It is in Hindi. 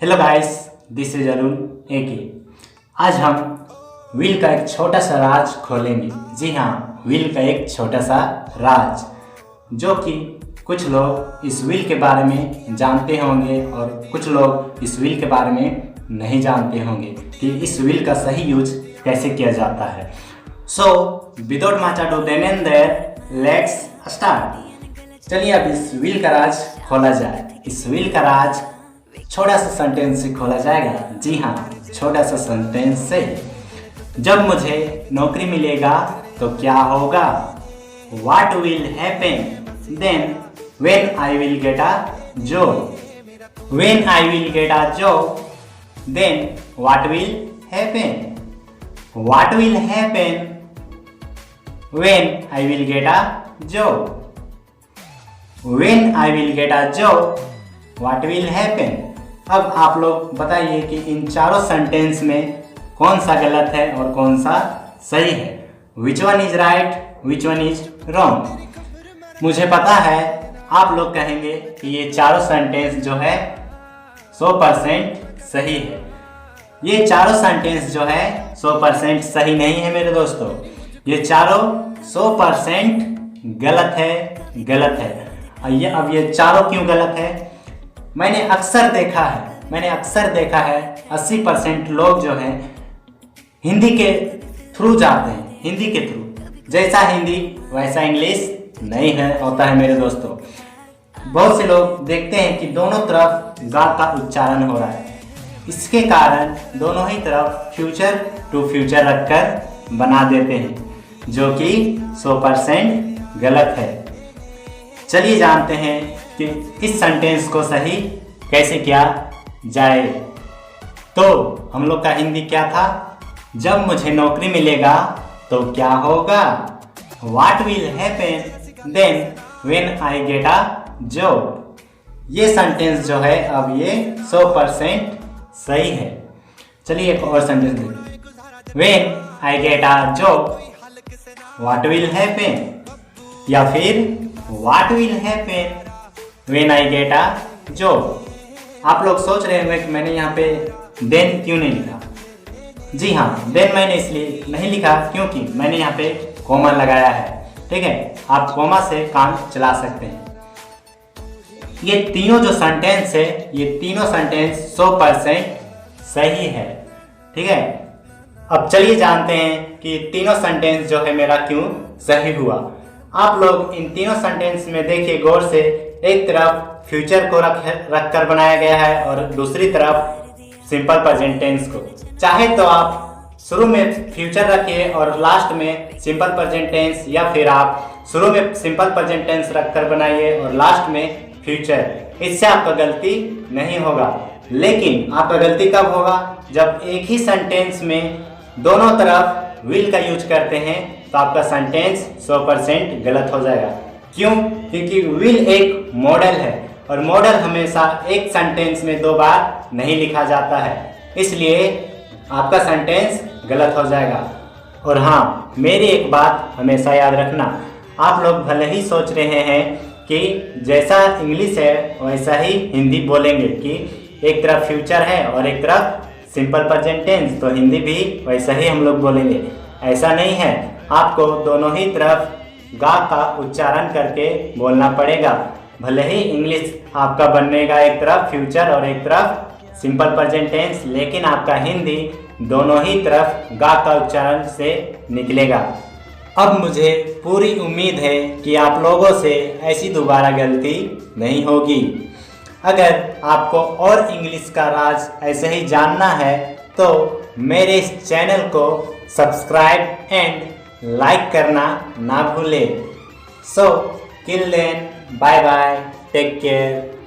Hello guys, this is Arun AK. आज हम व्हील का एक छोटा सा राज खोलेंगे। जी हाँ, व्हील का एक छोटा सा राज, जो कि कुछ लोग इस व्हील के बारे में जानते होंगे और कुछ लोग इस व्हील के बारे में नहीं जानते होंगे कि इस व्हील का सही यूज कैसे किया जाता है। So without much ado then let's start. चलिए अब इस व्हील का राज खोला जाए। इस व्हील का राज छोटा सा सेंटेंस से खोला जाएगा। जी हाँ, छोटा सा सेंटेंस से। जब मुझे नौकरी मिलेगा तो क्या होगा? What will happen then when I will get a job? When I will get a job, then what will happen? What will happen when I will get a job? When I will get a job, what will happen? अब आप लोग बताइए कि इन चारों सेंटेंस में कौन सा गलत है और कौन सा सही है। Which one is right, which one is wrong. मुझे पता है आप लोग कहेंगे कि ये चारों सेंटेंस जो है 100% सही है। ये चारों सेंटेंस जो है 100% सही नहीं है मेरे दोस्तों। ये चारों 100% गलत है, गलत है। अब ये चारों क्यों गलत है? मैंने अक्सर देखा है 80% लोग जो हैं हिंदी के थ्रू जाते हैं। हिंदी के थ्रू जैसा हिंदी वैसा इंग्लिश नहीं है होता है मेरे दोस्तों। बहुत से लोग देखते हैं कि दोनों तरफ गा का उच्चारण हो रहा है। इसके कारण दोनों ही तरफ फ्यूचर टू फ्यूचर रखकर बना देते हैं, जो कि 100% गलत है। चलिए जानते हैं कि इस सेंटेंस को सही कैसे किया जाए। तो हम लोग का हिंदी क्या था? जब मुझे नौकरी मिलेगा तो क्या होगा? What will happen then when I get a job? ये सेंटेंस जो है अब ये 100% सही है। चलिए एक और सेंटेंस देखिए। When I get a job, what will happen? या फिर What will happen when I get a job? आप लोग सोच रहे होंगे कि मैंने यहाँ पे देन क्यों नहीं लिखा। जी हाँ, देन मैंने इसलिए नहीं लिखा क्योंकि मैंने यहाँ पे कॉमा लगाया है। ठीक है, आप कॉमा से काम चला सकते हैं। ये तीनों जो सेंटेंस है, ये तीनों सेंटेंस 100% सही है। ठीक है, अब चलिए जानते हैं कि तीनों सेंटेंस जो है मेरा क्यों सही हुआ। आप लोग इन तीनों सेंटेंस में देखिए गौर से। एक तरफ फ्यूचर को रख कर बनाया गया है और दूसरी तरफ सिंपल प्रेजेंट टेंस को। चाहे तो आप शुरू में फ्यूचर रखिए और लास्ट में सिंपल प्रेजेंट टेंस, या फिर आप शुरू में सिंपल प्रेजेंट टेंस रखकर बनाइए और लास्ट में फ्यूचर। इससे आपका गलती नहीं होगा। लेकिन आपका गलती कब होगा? जब एक ही सेंटेंस में दोनों तरफ विल का यूज करते हैं तो आपका सेंटेंस 100% गलत हो जाएगा। क्यों? क्योंकि विल एक मॉडल है और मॉडल हमेशा एक सेंटेंस में 2 बार नहीं लिखा जाता है, इसलिए आपका सेंटेंस गलत हो जाएगा। और हाँ, मेरी एक बात हमेशा याद रखना, आप लोग भले ही सोच रहे हैं कि जैसा इंग्लिश है वैसा ही हिंदी बोलेंगे, कि एक तरफ फ्यूचर है और एक तरफ सिंपल प्रेजेंट टेंस, तो हिंदी भी वैसा ही हम लोग बोलेंगे। ऐसा नहीं है, आपको दोनों ही तरफ गा का उच्चारण करके बोलना पड़ेगा। भले ही इंग्लिश आपका बनेगा एक तरफ फ्यूचर और एक तरफ सिंपल प्रेजेंट टेंस, लेकिन आपका हिंदी दोनों ही तरफ गा का उच्चारण से निकलेगा। अब मुझे पूरी उम्मीद है कि आप लोगों से ऐसी दोबारा गलती नहीं होगी। अगर आपको और इंग्लिश का राज ऐसे ही जानना है तो मेरे इस चैनल को सब्सक्राइब एंड लाइक करना ना भूलें। So till then, bye bye, take care.